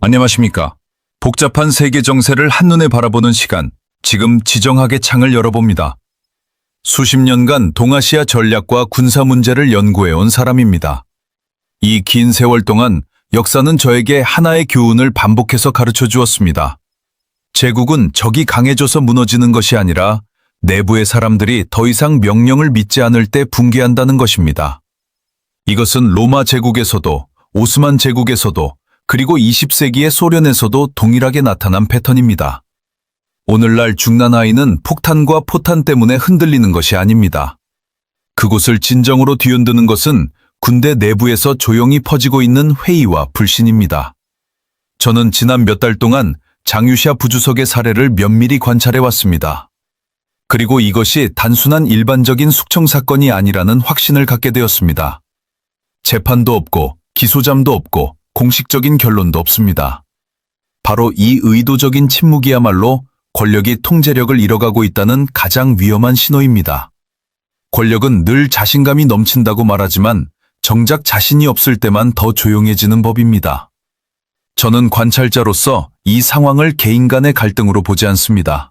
안녕하십니까. 복잡한 세계 정세를 한눈에 바라보는 시간, 지금 지정학의 창을 열어봅니다. 수십 년간 동아시아 전략과 군사 문제를 연구해온 사람입니다. 이 긴 세월 동안 역사는 저에게 하나의 교훈을 반복해서 가르쳐 주었습니다. 제국은 적이 강해져서 무너지는 것이 아니라 내부의 사람들이 더 이상 명령을 믿지 않을 때 붕괴한다는 것입니다. 이것은 로마 제국에서도, 오스만 제국에서도, 그리고 20세기의 소련에서도 동일하게 나타난 패턴입니다. 오늘날 중난아이는 폭탄과 포탄 때문에 흔들리는 것이 아닙니다. 그곳을 진정으로 뒤흔드는 것은 군대 내부에서 조용히 퍼지고 있는 회의와 불신입니다. 저는 지난 몇 달 동안 장유샤 부주석의 사례를 면밀히 관찰해 왔습니다. 그리고 이것이 단순한 일반적인 숙청 사건이 아니라는 확신을 갖게 되었습니다. 재판도 없고 기소잠도 없고 공식적인 결론도 없습니다. 바로 이 의도적인 침묵이야말로 권력이 통제력을 잃어가고 있다는 가장 위험한 신호입니다. 권력은 늘 자신감이 넘친다고 말하지만 정작 자신이 없을 때만 더 조용해지는 법입니다. 저는 관찰자로서 이 상황을 개인 간의 갈등으로 보지 않습니다.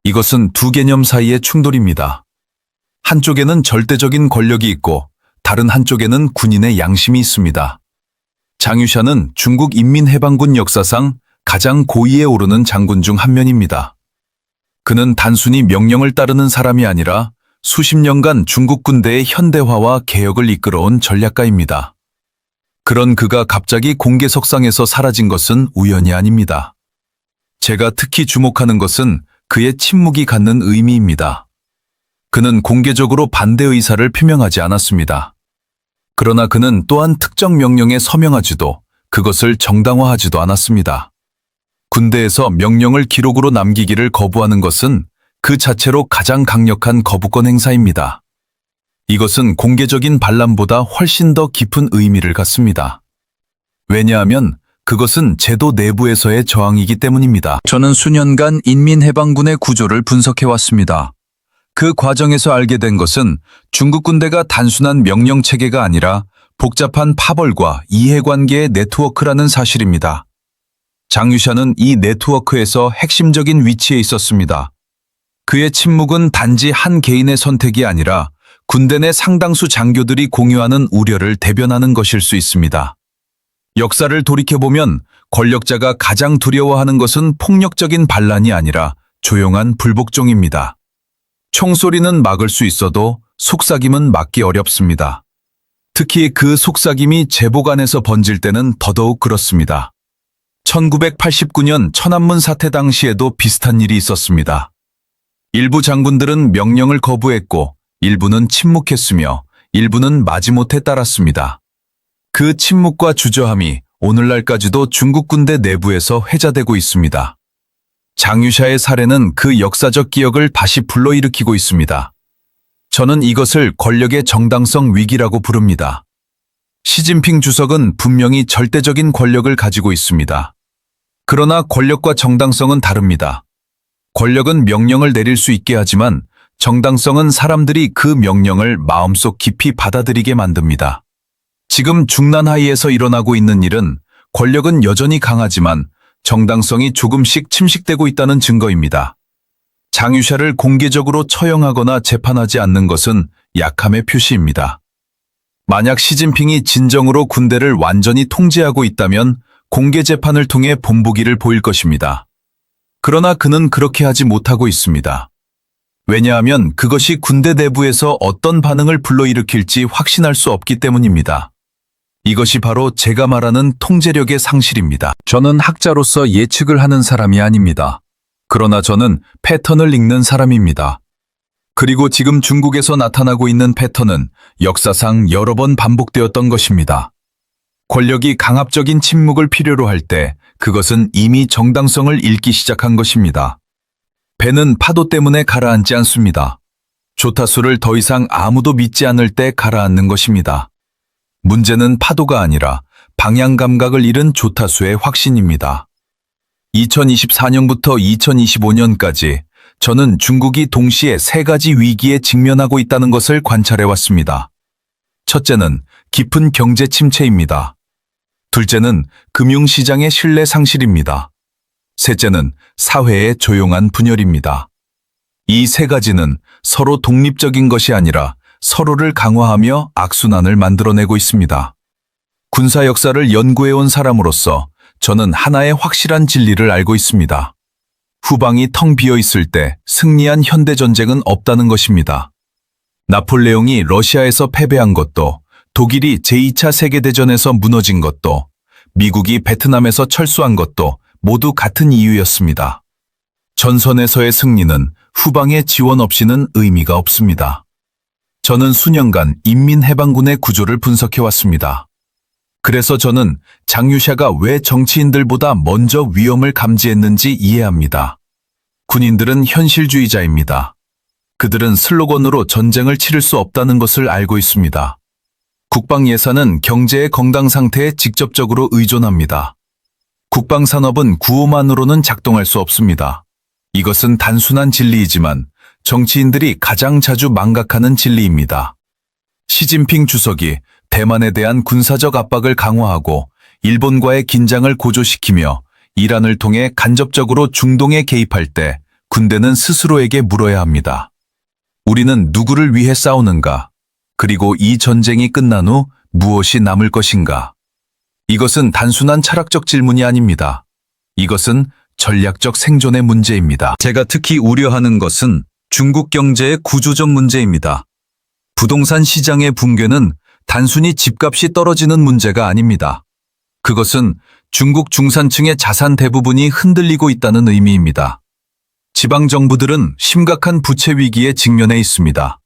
이것은 두 개념 사이의 충돌입니다. 한쪽에는 절대적인 권력이 있고 다른 한쪽에는 군인의 양심이 있습니다. 장유샤는 중국 인민해방군 역사상 가장 고위에 오르는 장군 중 한 명입니다. 그는 단순히 명령을 따르는 사람이 아니라 수십 년간 중국 군대의 현대화와 개혁을 이끌어온 전략가입니다. 그런 그가 갑자기 공개석상에서 사라진 것은 우연이 아닙니다. 제가 특히 주목하는 것은 그의 침묵이 갖는 의미입니다. 그는 공개적으로 반대 의사를 표명하지 않았습니다. 그러나 그는 또한 특정 명령에 서명하지도 그것을 정당화하지도 않았습니다. 군대에서 명령을 기록으로 남기기를 거부하는 것은 그 자체로 가장 강력한 거부권 행사입니다. 이것은 공개적인 반란보다 훨씬 더 깊은 의미를 갖습니다. 왜냐하면 그것은 제도 내부에서의 저항이기 때문입니다. 저는 수년간 인민해방군의 구조를 분석해왔습니다. 그 과정에서 알게 된 것은 중국 군대가 단순한 명령 체계가 아니라 복잡한 파벌과 이해관계의 네트워크라는 사실입니다. 장유샤는 이 네트워크에서 핵심적인 위치에 있었습니다. 그의 침묵은 단지 한 개인의 선택이 아니라 군대 내 상당수 장교들이 공유하는 우려를 대변하는 것일 수 있습니다. 역사를 돌이켜보면 권력자가 가장 두려워하는 것은 폭력적인 반란이 아니라 조용한 불복종입니다. 총소리는 막을 수 있어도 속삭임은 막기 어렵습니다. 특히 그 속삭임이 제복 안에서 번질 때는 더더욱 그렇습니다. 1989년 천안문 사태 당시에도 비슷한 일이 있었습니다. 일부 장군들은 명령을 거부했고 일부는 침묵했으며 일부는 마지못해 따랐습니다. 그 침묵과 주저함이 오늘날까지도 중국 군대 내부에서 회자되고 있습니다. 장유샤의 사례는 그 역사적 기억을 다시 불러일으키고 있습니다. 저는 이것을 권력의 정당성 위기라고 부릅니다. 시진핑 주석은 분명히 절대적인 권력을 가지고 있습니다. 그러나 권력과 정당성은 다릅니다. 권력은 명령을 내릴 수 있게 하지만 정당성은 사람들이 그 명령을 마음속 깊이 받아들이게 만듭니다. 지금 중난하이에서 일어나고 있는 일은 권력은 여전히 강하지만 정당성이 조금씩 침식되고 있다는 증거입니다. 장유샤를 공개적으로 처형하거나 재판하지 않는 것은 약함의 표시입니다. 만약 시진핑이 진정으로 군대를 완전히 통제하고 있다면 공개 재판을 통해 본보기를 보일 것입니다. 그러나 그는 그렇게 하지 못하고 있습니다. 왜냐하면 그것이 군대 내부에서 어떤 반응을 불러일으킬지 확신할 수 없기 때문입니다. 이것이 바로 제가 말하는 통제력의 상실입니다. 저는 학자로서 예측을 하는 사람이 아닙니다. 그러나 저는 패턴을 읽는 사람입니다. 그리고 지금 중국에서 나타나고 있는 패턴은 역사상 여러 번 반복되었던 것입니다. 권력이 강압적인 침묵을 필요로 할 때 그것은 이미 정당성을 잃기 시작한 것입니다. 배는 파도 때문에 가라앉지 않습니다. 조타수를 더 이상 아무도 믿지 않을 때 가라앉는 것입니다. 문제는 파도가 아니라 방향 감각을 잃은 조타수의 확신입니다. 2024년부터 2025년까지 저는 중국이 동시에 세 가지 위기에 직면하고 있다는 것을 관찰해왔습니다. 첫째는 깊은 경제 침체입니다. 둘째는 금융시장의 신뢰 상실입니다. 셋째는 사회의 조용한 분열입니다. 이 세 가지는 서로 독립적인 것이 아니라 서로를 강화하며 악순환을 만들어내고 있습니다. 군사 역사를 연구해온 사람으로서 저는 하나의 확실한 진리를 알고 있습니다. 후방이 텅 비어 있을 때 승리한 현대전쟁은 없다는 것입니다. 나폴레옹이 러시아에서 패배한 것도, 독일이 제2차 세계대전에서 무너진 것도, 미국이 베트남에서 철수한 것도 모두 같은 이유였습니다. 전선에서의 승리는 후방의 지원 없이는 의미가 없습니다. 저는 수년간 인민해방군의 구조를 분석해왔습니다. 그래서 저는 장유샤가 왜 정치인들보다 먼저 위험을 감지했는지 이해합니다. 군인들은 현실주의자입니다. 그들은 슬로건으로 전쟁을 치를 수 없다는 것을 알고 있습니다. 국방 예산은 경제의 건강 상태에 직접적으로 의존합니다. 국방 산업은 구호만으로는 작동할 수 없습니다. 이것은 단순한 진리이지만 정치인들이 가장 자주 망각하는 진리입니다. 시진핑 주석이 대만에 대한 군사적 압박을 강화하고 일본과의 긴장을 고조시키며 이란을 통해 간접적으로 중동에 개입할 때 군대는 스스로에게 물어야 합니다. 우리는 누구를 위해 싸우는가? 그리고 이 전쟁이 끝난 후 무엇이 남을 것인가? 이것은 단순한 철학적 질문이 아닙니다. 이것은 전략적 생존의 문제입니다. 제가 특히 우려하는 것은 중국 경제의 구조적 문제입니다. 부동산 시장의 붕괴는 단순히 집값이 떨어지는 문제가 아닙니다. 그것은 중국 중산층의 자산 대부분이 흔들리고 있다는 의미입니다. 지방정부들은 심각한 부채 위기에 직면해 있습니다.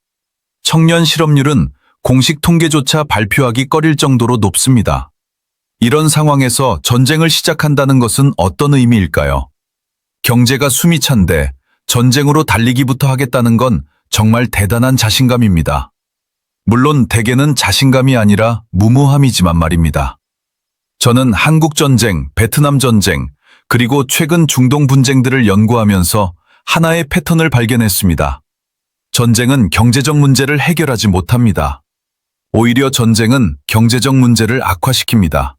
청년 실업률은 공식 통계조차 발표하기 꺼릴 정도로 높습니다. 이런 상황에서 전쟁을 시작한다는 것은 어떤 의미일까요? 경제가 숨이 찬데 전쟁으로 달리기부터 하겠다는 건 정말 대단한 자신감입니다. 물론 대개는 자신감이 아니라 무모함이지만 말입니다. 저는 한국전쟁, 베트남전쟁, 그리고 최근 중동 분쟁들을 연구하면서 하나의 패턴을 발견했습니다. 전쟁은 경제적 문제를 해결하지 못합니다. 오히려 전쟁은 경제적 문제를 악화시킵니다.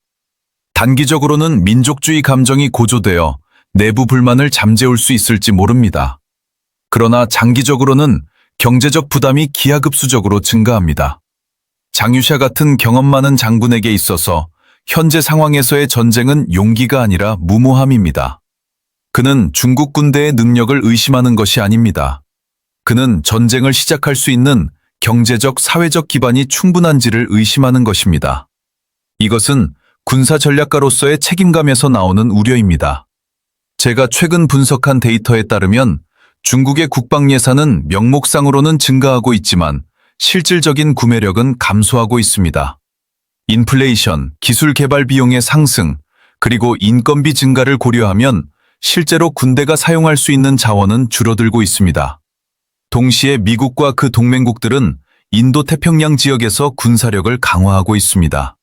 단기적으로는 민족주의 감정이 고조되어 내부 불만을 잠재울 수 있을지 모릅니다. 그러나 장기적으로는 경제적 부담이 기하급수적으로 증가합니다. 장유샤 같은 경험 많은 장군에게 있어서 현재 상황에서의 전쟁은 용기가 아니라 무모함입니다. 그는 중국 군대의 능력을 의심하는 것이 아닙니다. 그는 전쟁을 시작할 수 있는 경제적, 사회적 기반이 충분한지를 의심하는 것입니다. 이것은 군사 전략가로서의 책임감에서 나오는 우려입니다. 제가 최근 분석한 데이터에 따르면 중국의 국방 예산은 명목상으로는 증가하고 있지만 실질적인 구매력은 감소하고 있습니다. 인플레이션, 기술 개발 비용의 상승, 그리고 인건비 증가를 고려하면 실제로 군대가 사용할 수 있는 자원은 줄어들고 있습니다. 동시에 미국과 그 동맹국들은 인도-태평양 지역에서 군사력을 강화하고 있습니다.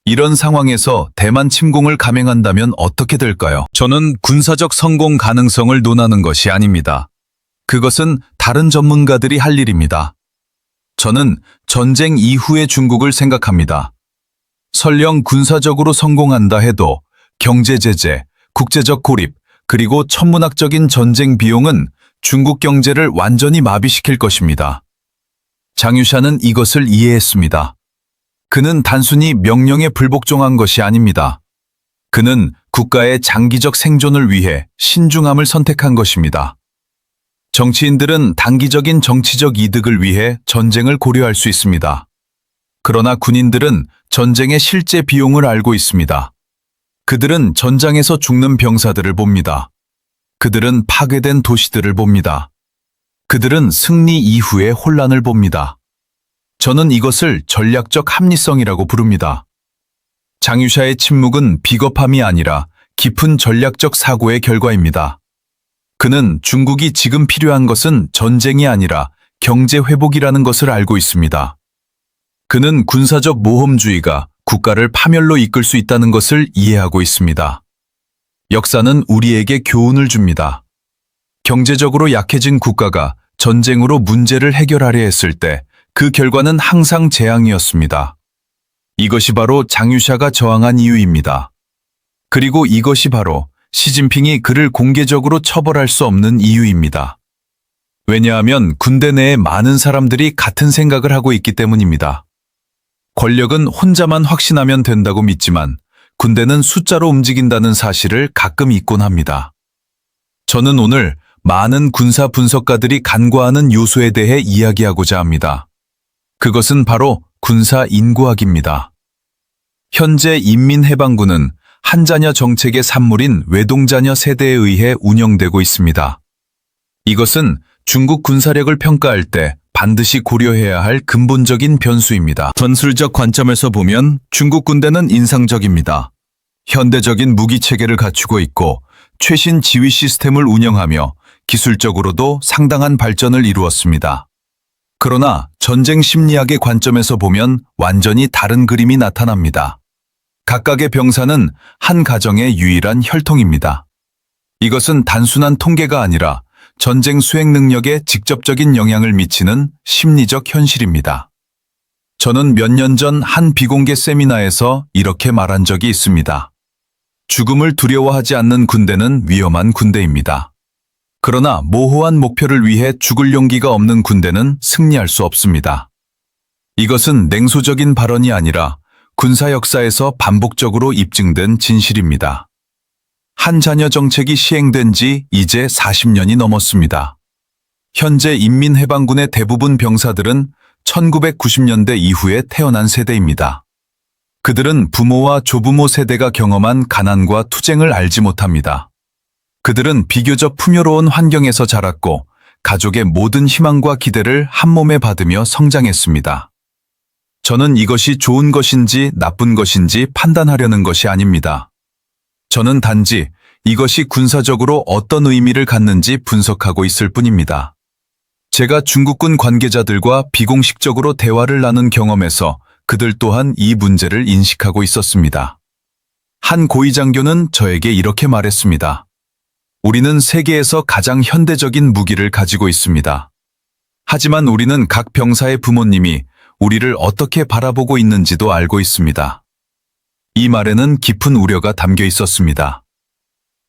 이런 상황에서 대만 침공을 감행한다면 어떻게 될까요? 저는 군사적 성공 가능성을 논하는 것이 아닙니다. 그것은 다른 전문가들이 할 일입니다. 저는 전쟁 이후의 중국을 생각합니다. 설령 군사적으로 성공한다 해도 경제 제재, 국제적 고립, 그리고 천문학적인 전쟁 비용은 중국 경제를 완전히 마비시킬 것입니다. 장유샤는 이것을 이해했습니다. 그는 단순히 명령에 불복종한 것이 아닙니다. 그는 국가의 장기적 생존을 위해 신중함을 선택한 것입니다. 정치인들은 단기적인 정치적 이득을 위해 전쟁을 고려할 수 있습니다. 그러나 군인들은 전쟁의 실제 비용을 알고 있습니다. 그들은 전장에서 죽는 병사들을 봅니다. 그들은 파괴된 도시들을 봅니다. 그들은 승리 이후의 혼란을 봅니다. 저는 이것을 전략적 합리성이라고 부릅니다. 장유샤의 침묵은 비겁함이 아니라 깊은 전략적 사고의 결과입니다. 그는 중국이 지금 필요한 것은 전쟁이 아니라 경제 회복이라는 것을 알고 있습니다. 그는 군사적 모험주의가 국가를 파멸로 이끌 수 있다는 것을 이해하고 있습니다. 역사는 우리에게 교훈을 줍니다. 경제적으로 약해진 국가가 전쟁으로 문제를 해결하려 했을 때 그 결과는 항상 재앙이었습니다. 이것이 바로 장유샤가 저항한 이유입니다. 그리고 이것이 바로 시진핑이 그를 공개적으로 처벌할 수 없는 이유입니다. 왜냐하면 군대 내에 많은 사람들이 같은 생각을 하고 있기 때문입니다. 권력은 혼자만 확신하면 된다고 믿지만 군대는 숫자로 움직인다는 사실을 가끔 잊곤 합니다. 저는 오늘 많은 군사 분석가들이 간과하는 요소에 대해 이야기하고자 합니다. 그것은 바로 군사 인구학입니다. 현재 인민해방군은 한자녀 정책의 산물인 외동자녀 세대에 의해 운영되고 있습니다. 이것은 중국 군사력을 평가할 때 반드시 고려해야 할 근본적인 변수입니다. 전술적 관점에서 보면 중국 군대는 인상적입니다. 현대적인 무기 체계를 갖추고 있고 최신 지휘 시스템을 운영하며 기술적으로도 상당한 발전을 이루었습니다. 그러나 전쟁 심리학의 관점에서 보면 완전히 다른 그림이 나타납니다. 각각의 병사는 한 가정의 유일한 혈통입니다. 이것은 단순한 통계가 아니라 전쟁 수행 능력에 직접적인 영향을 미치는 심리적 현실입니다. 저는 몇 년 전 한 비공개 세미나에서 이렇게 말한 적이 있습니다. 죽음을 두려워하지 않는 군대는 위험한 군대입니다. 그러나 모호한 목표를 위해 죽을 용기가 없는 군대는 승리할 수 없습니다. 이것은 냉소적인 발언이 아니라 군사 역사에서 반복적으로 입증된 진실입니다. 한자녀 정책이 시행된 지 이제 40년이 넘었습니다. 현재 인민해방군의 대부분 병사들은 1990년대 이후에 태어난 세대입니다. 그들은 부모와 조부모 세대가 경험한 가난과 투쟁을 알지 못합니다. 그들은 비교적 풍요로운 환경에서 자랐고 가족의 모든 희망과 기대를 한 몸에 받으며 성장했습니다. 저는 이것이 좋은 것인지 나쁜 것인지 판단하려는 것이 아닙니다. 저는 단지 이것이 군사적으로 어떤 의미를 갖는지 분석하고 있을 뿐입니다. 제가 중국군 관계자들과 비공식적으로 대화를 나눈 경험에서 그들 또한 이 문제를 인식하고 있었습니다. 한 고위장교는 저에게 이렇게 말했습니다. 우리는 세계에서 가장 현대적인 무기를 가지고 있습니다. 하지만 우리는 각 병사의 부모님이 우리를 어떻게 바라보고 있는지도 알고 있습니다. 이 말에는 깊은 우려가 담겨 있었습니다.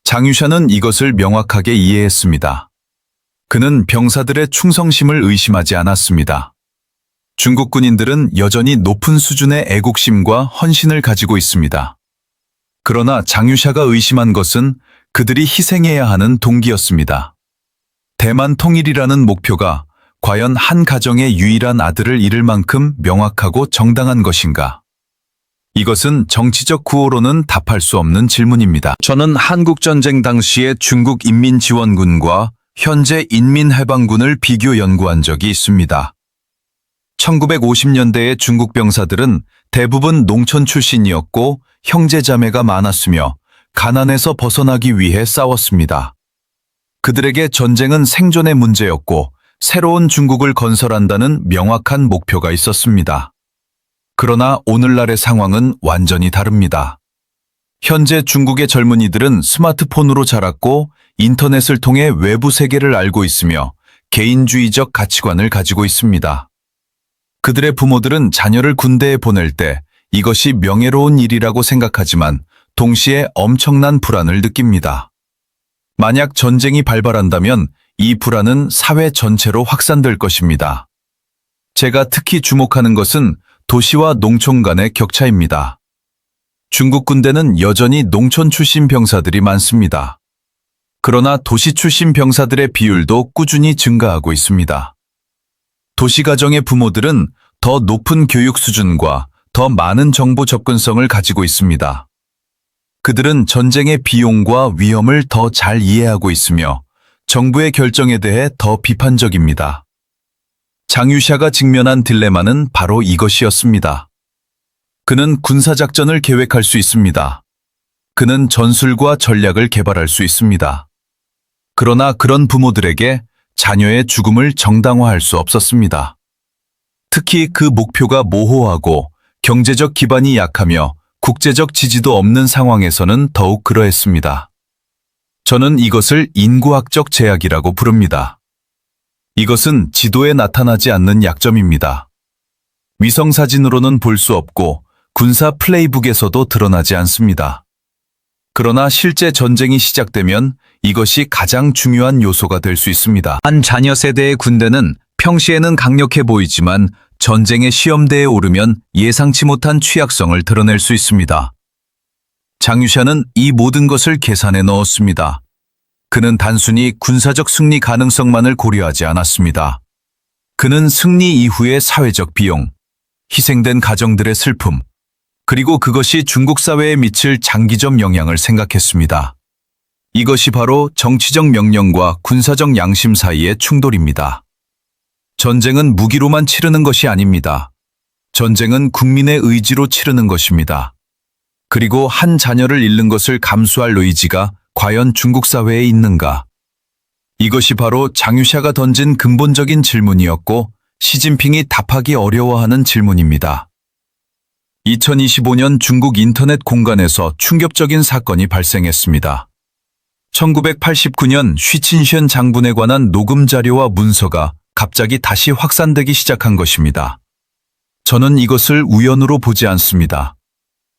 장유샤는 이것을 명확하게 이해했습니다. 그는 병사들의 충성심을 의심하지 않았습니다. 중국 군인들은 여전히 높은 수준의 애국심과 헌신을 가지고 있습니다. 그러나 장유샤가 의심한 것은 그들이 희생해야 하는 동기였습니다. 대만 통일이라는 목표가 과연 한 가정의 유일한 아들을 잃을 만큼 명확하고 정당한 것인가? 이것은 정치적 구호로는 답할 수 없는 질문입니다. 저는 한국전쟁 당시의 중국 인민지원군과 현재 인민해방군을 비교 연구한 적이 있습니다. 1950년대의 중국 병사들은 대부분 농촌 출신이었고 형제자매가 많았으며 가난에서 벗어나기 위해 싸웠습니다. 그들에게 전쟁은 생존의 문제였고 새로운 중국을 건설한다는 명확한 목표가 있었습니다. 그러나 오늘날의 상황은 완전히 다릅니다. 현재 중국의 젊은이들은 스마트폰으로 자랐고 인터넷을 통해 외부 세계를 알고 있으며 개인주의적 가치관을 가지고 있습니다. 그들의 부모들은 자녀를 군대에 보낼 때 이것이 명예로운 일이라고 생각하지만 동시에 엄청난 불안을 느낍니다. 만약 전쟁이 발발한다면 이 불안은 사회 전체로 확산될 것입니다. 제가 특히 주목하는 것은 도시와 농촌 간의 격차입니다. 중국 군대는 여전히 농촌 출신 병사들이 많습니다. 그러나 도시 출신 병사들의 비율도 꾸준히 증가하고 있습니다. 도시 가정의 부모들은 더 높은 교육 수준과 더 많은 정보 접근성을 가지고 있습니다. 그들은 전쟁의 비용과 위험을 더 잘 이해하고 있으며 정부의 결정에 대해 더 비판적입니다. 장유샤가 직면한 딜레마는 바로 이것이었습니다. 그는 군사작전을 계획할 수 있습니다. 그는 전술과 전략을 개발할 수 있습니다. 그러나 그런 부모들에게 자녀의 죽음을 정당화할 수 없었습니다. 특히 그 목표가 모호하고 경제적 기반이 약하며 국제적 지지도 없는 상황에서는 더욱 그러했습니다. 저는 이것을 인구학적 제약이라고 부릅니다. 이것은 지도에 나타나지 않는 약점입니다. 위성사진으로는 볼 수 없고 군사 플레이북에서도 드러나지 않습니다. 그러나 실제 전쟁이 시작되면 이것이 가장 중요한 요소가 될 수 있습니다. 한 자녀 세대의 군대는 평시에는 강력해 보이지만 전쟁의 시험대에 오르면 예상치 못한 취약성을 드러낼 수 있습니다. 장유샤는 이 모든 것을 계산해 넣었습니다. 그는 단순히 군사적 승리 가능성만을 고려하지 않았습니다. 그는 승리 이후의 사회적 비용, 희생된 가정들의 슬픔, 그리고 그것이 중국 사회에 미칠 장기적 영향을 생각했습니다. 이것이 바로 정치적 명령과 군사적 양심 사이의 충돌입니다. 전쟁은 무기로만 치르는 것이 아닙니다. 전쟁은 국민의 의지로 치르는 것입니다. 그리고 한 자녀를 잃는 것을 감수할 의지가 과연 중국 사회에 있는가? 이것이 바로 장유샤가 던진 근본적인 질문이었고 시진핑이 답하기 어려워하는 질문입니다. 2025년 중국 인터넷 공간에서 충격적인 사건이 발생했습니다. 1989년 쉬친셴 장군에 관한 녹음 자료와 문서가 갑자기 다시 확산되기 시작한 것입니다. 저는 이것을 우연으로 보지 않습니다.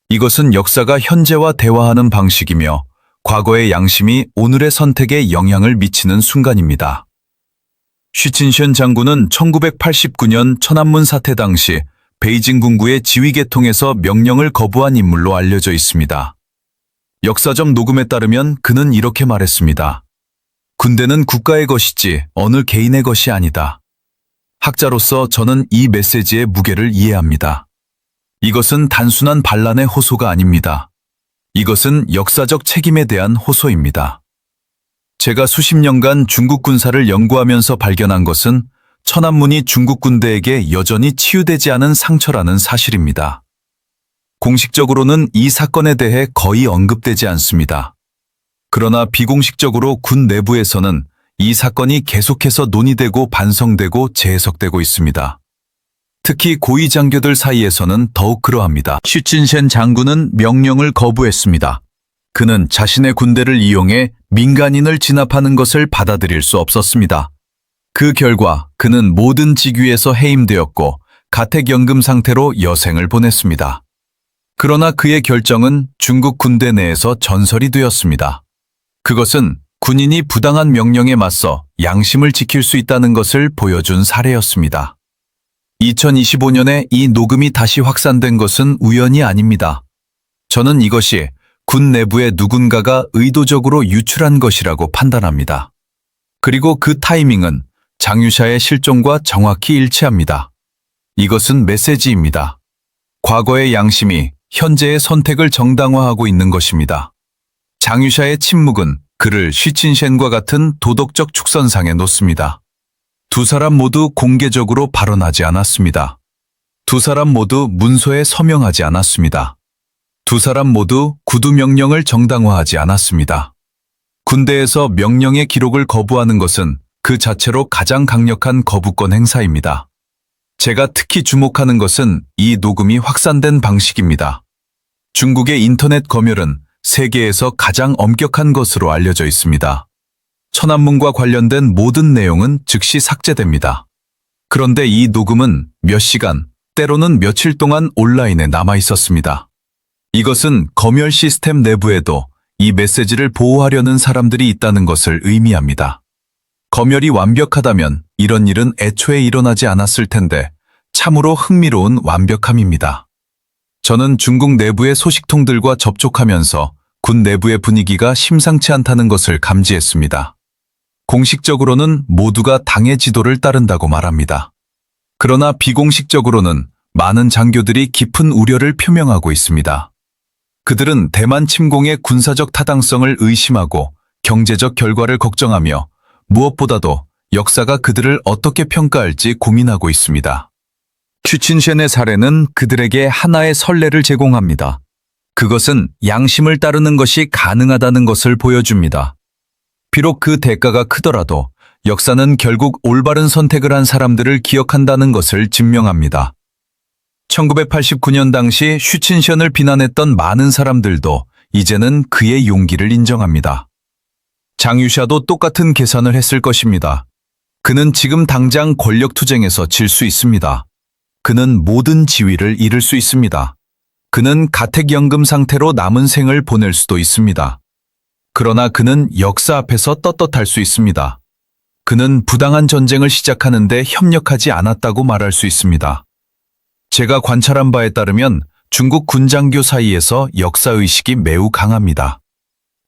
이것은 역사가 현재와 대화하는 방식이며 과거의 양심이 오늘의 선택에 영향을 미치는 순간입니다. 쉬친셴 장군은 1989년 천안문 사태 당시 베이징 군구의 지휘 계통에서 명령을 거부한 인물로 알려져 있습니다. 역사적 녹음에 따르면 그는 이렇게 말했습니다. 군대는 국가의 것이지 어느 개인의 것이 아니다. 학자로서 저는 이 메시지의 무게를 이해합니다. 이것은 단순한 반란의 호소가 아닙니다. 이것은 역사적 책임에 대한 호소입니다. 제가 수십 년간 중국 군사를 연구하면서 발견한 것은 천안문이 중국 군대에게 여전히 치유되지 않은 상처라는 사실입니다. 공식적으로는 이 사건에 대해 거의 언급되지 않습니다. 그러나 비공식적으로 군 내부에서는 이 사건이 계속해서 논의되고 반성되고 재해석되고 있습니다. 특히 고위 장교들 사이에서는 더욱 그러합니다. 쉬친셴 장군은 명령을 거부했습니다. 그는 자신의 군대를 이용해 민간인을 진압하는 것을 받아들일 수 없었습니다. 그 결과 그는 모든 직위에서 해임되었고 가택연금 상태로 여생을 보냈습니다. 그러나 그의 결정은 중국 군대 내에서 전설이 되었습니다. 그것은 군인이 부당한 명령에 맞서 양심을 지킬 수 있다는 것을 보여준 사례였습니다. 2025년에 이 녹음이 다시 확산된 것은 우연이 아닙니다. 저는 이것이 군 내부의 누군가가 의도적으로 유출한 것이라고 판단합니다. 그리고 그 타이밍은 장유샤의 실종과 정확히 일치합니다. 이것은 메시지입니다. 과거의 양심이 현재의 선택을 정당화하고 있는 것입니다. 장유샤의 침묵은 그를 쉬친셴과 같은 도덕적 축선상에 놓습니다. 두 사람 모두 공개적으로 발언하지 않았습니다. 두 사람 모두 문서에 서명하지 않았습니다. 두 사람 모두 구두 명령을 정당화하지 않았습니다. 군대에서 명령의 기록을 거부하는 것은 그 자체로 가장 강력한 거부권 행사입니다. 제가 특히 주목하는 것은 이 녹음이 확산된 방식입니다. 중국의 인터넷 검열은 세계에서 가장 엄격한 것으로 알려져 있습니다. 천안문과 관련된 모든 내용은 즉시 삭제됩니다. 그런데 이 녹음은 몇 시간, 때로는 며칠 동안 온라인에 남아 있었습니다. 이것은 검열 시스템 내부에도 이 메시지를 보호하려는 사람들이 있다는 것을 의미합니다. 검열이 완벽하다면 이런 일은 애초에 일어나지 않았을 텐데 참으로 흥미로운 완벽함입니다. 저는 중국 내부의 소식통들과 접촉하면서 군 내부의 분위기가 심상치 않다는 것을 감지했습니다. 공식적으로는 모두가 당의 지도를 따른다고 말합니다. 그러나 비공식적으로는 많은 장교들이 깊은 우려를 표명하고 있습니다. 그들은 대만 침공의 군사적 타당성을 의심하고 경제적 결과를 걱정하며 무엇보다도 역사가 그들을 어떻게 평가할지 고민하고 있습니다. 쉬친셴의 사례는 그들에게 하나의 선례를 제공합니다. 그것은 양심을 따르는 것이 가능하다는 것을 보여줍니다. 비록 그 대가가 크더라도 역사는 결국 올바른 선택을 한 사람들을 기억한다는 것을 증명합니다. 1989년 당시 쉬친셴을 비난했던 많은 사람들도 이제는 그의 용기를 인정합니다. 장유샤도 똑같은 계산을 했을 것입니다. 그는 지금 당장 권력투쟁에서 질 수 있습니다. 그는 모든 지위를 잃을 수 있습니다. 그는 가택연금 상태로 남은 생을 보낼 수도 있습니다. 그러나 그는 역사 앞에서 떳떳할 수 있습니다. 그는 부당한 전쟁을 시작하는데 협력하지 않았다고 말할 수 있습니다. 제가 관찰한 바에 따르면 중국 군장교 사이에서 역사의식이 매우 강합니다.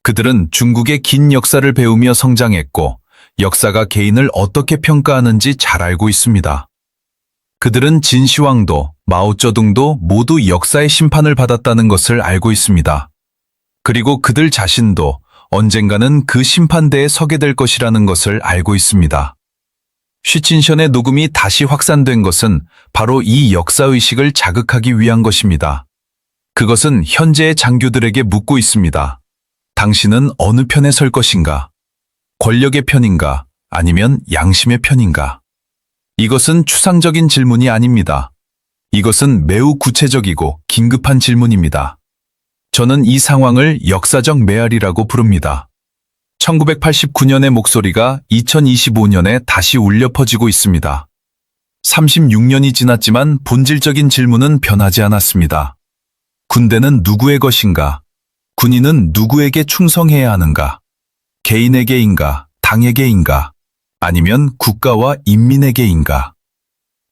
그들은 중국의 긴 역사를 배우며 성장했고 역사가 개인을 어떻게 평가하는지 잘 알고 있습니다. 그들은 진시황도, 마오쩌둥도 모두 역사의 심판을 받았다는 것을 알고 있습니다. 그리고 그들 자신도 언젠가는 그 심판대에 서게 될 것이라는 것을 알고 있습니다. 쉬친션의 녹음이 다시 확산된 것은 바로 이 역사의식을 자극하기 위한 것입니다. 그것은 현재의 장교들에게 묻고 있습니다. 당신은 어느 편에 설 것인가? 권력의 편인가? 아니면 양심의 편인가? 이것은 추상적인 질문이 아닙니다. 이것은 매우 구체적이고 긴급한 질문입니다. 저는 이 상황을 역사적 메아리라고 부릅니다. 1989년의 목소리가 2025년에 다시 울려 퍼지고 있습니다. 36년이 지났지만 본질적인 질문은 변하지 않았습니다. 군대는 누구의 것인가? 군인은 누구에게 충성해야 하는가? 개인에게인가? 당에게인가? 아니면 국가와 인민에게인가?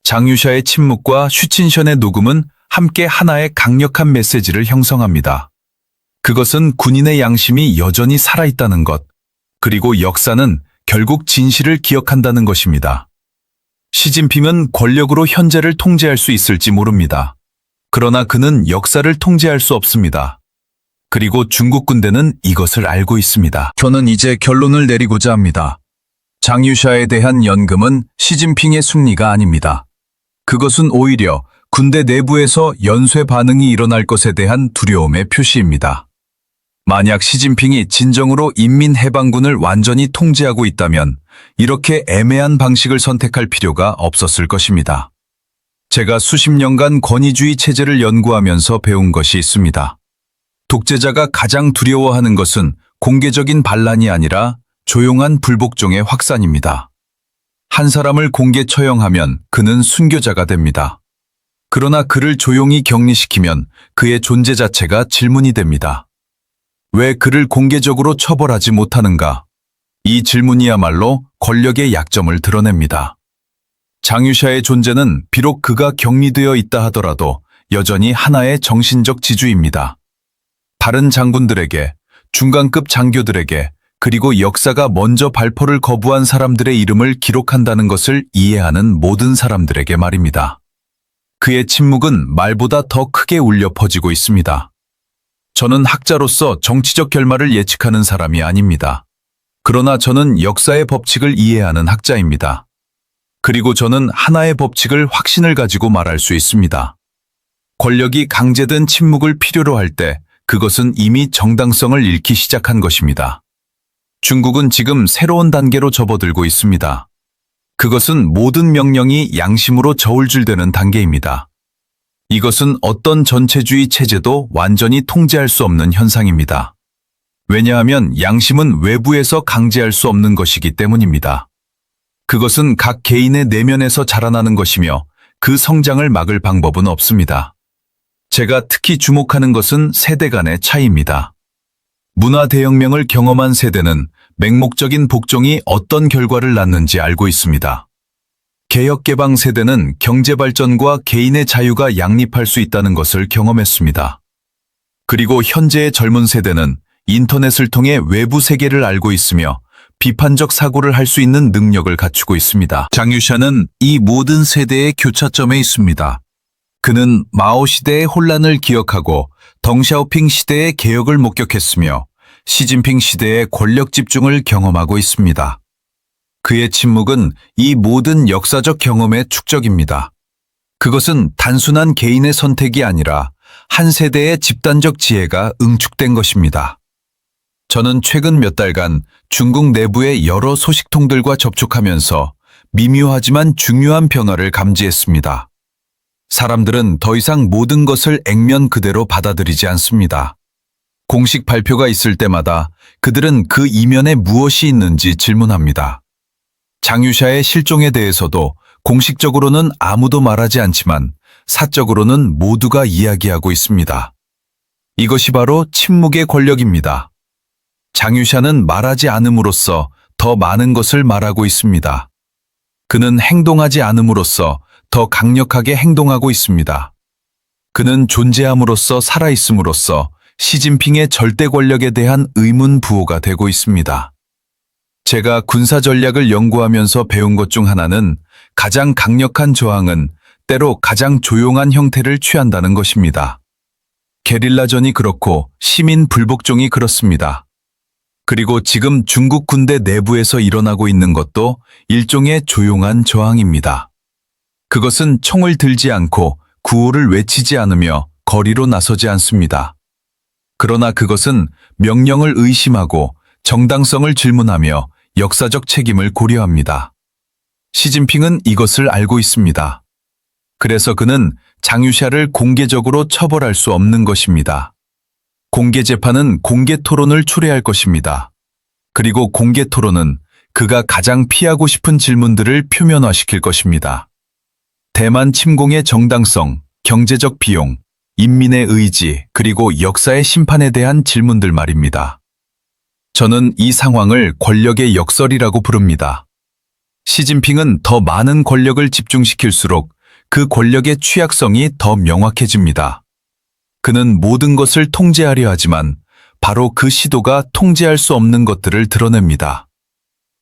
장유샤의 침묵과 쉬친션의 녹음은 함께 하나의 강력한 메시지를 형성합니다. 그것은 군인의 양심이 여전히 살아있다는 것, 그리고 역사는 결국 진실을 기억한다는 것입니다. 시진핑은 권력으로 현재를 통제할 수 있을지 모릅니다. 그러나 그는 역사를 통제할 수 없습니다. 그리고 중국 군대는 이것을 알고 있습니다. 저는 이제 결론을 내리고자 합니다. 장유샤에 대한 연금은 시진핑의 승리가 아닙니다. 그것은 오히려 군대 내부에서 연쇄 반응이 일어날 것에 대한 두려움의 표시입니다. 만약 시진핑이 진정으로 인민해방군을 완전히 통제하고 있다면 이렇게 애매한 방식을 선택할 필요가 없었을 것입니다. 제가 수십 년간 권위주의 체제를 연구하면서 배운 것이 있습니다. 독재자가 가장 두려워하는 것은 공개적인 반란이 아니라 조용한 불복종의 확산입니다. 한 사람을 공개 처형하면 그는 순교자가 됩니다. 그러나 그를 조용히 격리시키면 그의 존재 자체가 질문이 됩니다. 왜 그를 공개적으로 처벌하지 못하는가? 이 질문이야말로 권력의 약점을 드러냅니다. 장유샤의 존재는 비록 그가 격리되어 있다 하더라도 여전히 하나의 정신적 지주입니다. 다른 장군들에게, 중간급 장교들에게, 그리고 역사가 먼저 발포를 거부한 사람들의 이름을 기록한다는 것을 이해하는 모든 사람들에게 말입니다. 그의 침묵은 말보다 더 크게 울려 퍼지고 있습니다. 저는 학자로서 정치적 결말을 예측하는 사람이 아닙니다. 그러나 저는 역사의 법칙을 이해하는 학자입니다. 그리고 저는 하나의 법칙을 확신을 가지고 말할 수 있습니다. 권력이 강제된 침묵을 필요로 할 때 그것은 이미 정당성을 잃기 시작한 것입니다. 중국은 지금 새로운 단계로 접어들고 있습니다. 그것은 모든 명령이 양심으로 저울질되는 단계입니다. 이것은 어떤 전체주의 체제도 완전히 통제할 수 없는 현상입니다. 왜냐하면 양심은 외부에서 강제할 수 없는 것이기 때문입니다. 그것은 각 개인의 내면에서 자라나는 것이며 그 성장을 막을 방법은 없습니다. 제가 특히 주목하는 것은 세대 간의 차이입니다. 문화 대혁명을 경험한 세대는 맹목적인 복종이 어떤 결과를 낳는지 알고 있습니다. 개혁개방 세대는 경제발전과 개인의 자유가 양립할 수 있다는 것을 경험했습니다. 그리고 현재의 젊은 세대는 인터넷을 통해 외부 세계를 알고 있으며 비판적 사고를 할 수 있는 능력을 갖추고 있습니다. 장유샤는 이 모든 세대의 교차점에 있습니다. 그는 마오 시대의 혼란을 기억하고 덩샤오핑 시대의 개혁을 목격했으며 시진핑 시대의 권력 집중을 경험하고 있습니다. 그의 침묵은 이 모든 역사적 경험의 축적입니다. 그것은 단순한 개인의 선택이 아니라 한 세대의 집단적 지혜가 응축된 것입니다. 저는 최근 몇 달간 중국 내부의 여러 소식통들과 접촉하면서 미묘하지만 중요한 변화를 감지했습니다. 사람들은 더 이상 모든 것을 액면 그대로 받아들이지 않습니다. 공식 발표가 있을 때마다 그들은 그 이면에 무엇이 있는지 질문합니다. 장유샤의 실종에 대해서도 공식적으로는 아무도 말하지 않지만 사적으로는 모두가 이야기하고 있습니다. 이것이 바로 침묵의 권력입니다. 장유샤는 말하지 않음으로써 더 많은 것을 말하고 있습니다. 그는 행동하지 않음으로써 더 강력하게 행동하고 있습니다. 그는 존재함으로써 살아있음으로써 시진핑의 절대 권력에 대한 의문 부호가 되고 있습니다. 제가 군사 전략을 연구하면서 배운 것 중 하나는 가장 강력한 저항은 때로 가장 조용한 형태를 취한다는 것입니다. 게릴라전이 그렇고 시민 불복종이 그렇습니다. 그리고 지금 중국 군대 내부에서 일어나고 있는 것도 일종의 조용한 저항입니다. 그것은 총을 들지 않고 구호를 외치지 않으며 거리로 나서지 않습니다. 그러나 그것은 명령을 의심하고 정당성을 질문하며 역사적 책임을 고려합니다. 시진핑은 이것을 알고 있습니다. 그래서 그는 장유샤를 공개적으로 처벌할 수 없는 것입니다. 공개 재판은 공개 토론을 초래할 것입니다. 그리고 공개 토론은 그가 가장 피하고 싶은 질문들을 표면화시킬 것입니다. 대만 침공의 정당성, 경제적 비용, 인민의 의지, 그리고 역사의 심판에 대한 질문들 말입니다. 저는 이 상황을 권력의 역설이라고 부릅니다. 시진핑은 더 많은 권력을 집중시킬수록 그 권력의 취약성이 더 명확해집니다. 그는 모든 것을 통제하려 하지만 바로 그 시도가 통제할 수 없는 것들을 드러냅니다.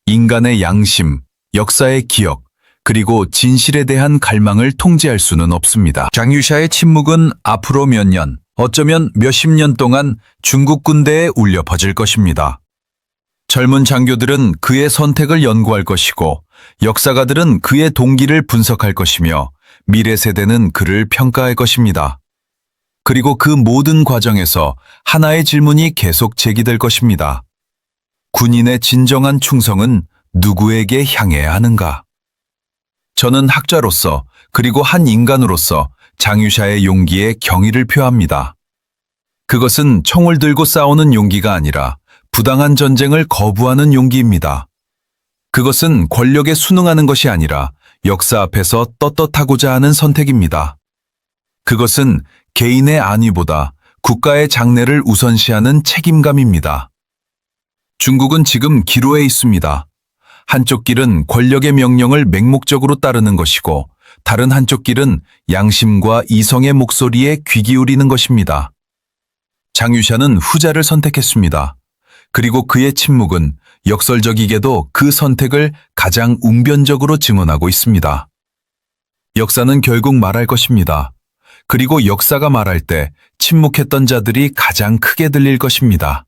인간의 양심, 역사의 기억, 그리고 진실에 대한 갈망을 통제할 수는 없습니다. 장유샤의 침묵은 앞으로 몇 년, 어쩌면 몇십 년 동안 중국 군대에 울려 퍼질 것입니다. 젊은 장교들은 그의 선택을 연구할 것이고 역사가들은 그의 동기를 분석할 것이며 미래 세대는 그를 평가할 것입니다. 그리고 그 모든 과정에서 하나의 질문이 계속 제기될 것입니다. 군인의 진정한 충성은 누구에게 향해야 하는가? 저는 학자로서 그리고 한 인간으로서 장유샤의 용기에 경의를 표합니다. 그것은 총을 들고 싸우는 용기가 아니라 부당한 전쟁을 거부하는 용기입니다. 그것은 권력에 순응하는 것이 아니라 역사 앞에서 떳떳하고자 하는 선택입니다. 그것은 개인의 안위보다 국가의 장래를 우선시하는 책임감입니다. 중국은 지금 기로에 있습니다. 한쪽 길은 권력의 명령을 맹목적으로 따르는 것이고 다른 한쪽 길은 양심과 이성의 목소리에 귀 기울이는 것입니다. 장유샤는 후자를 선택했습니다. 그리고 그의 침묵은 역설적이게도 그 선택을 가장 웅변적으로 증언하고 있습니다. 역사는 결국 말할 것입니다. 그리고 역사가 말할 때 침묵했던 자들이 가장 크게 들릴 것입니다.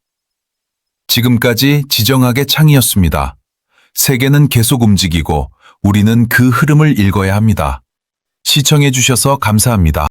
지금까지 지정학의 창이었습니다. 세계는 계속 움직이고 우리는 그 흐름을 읽어야 합니다. 시청해 주셔서 감사합니다.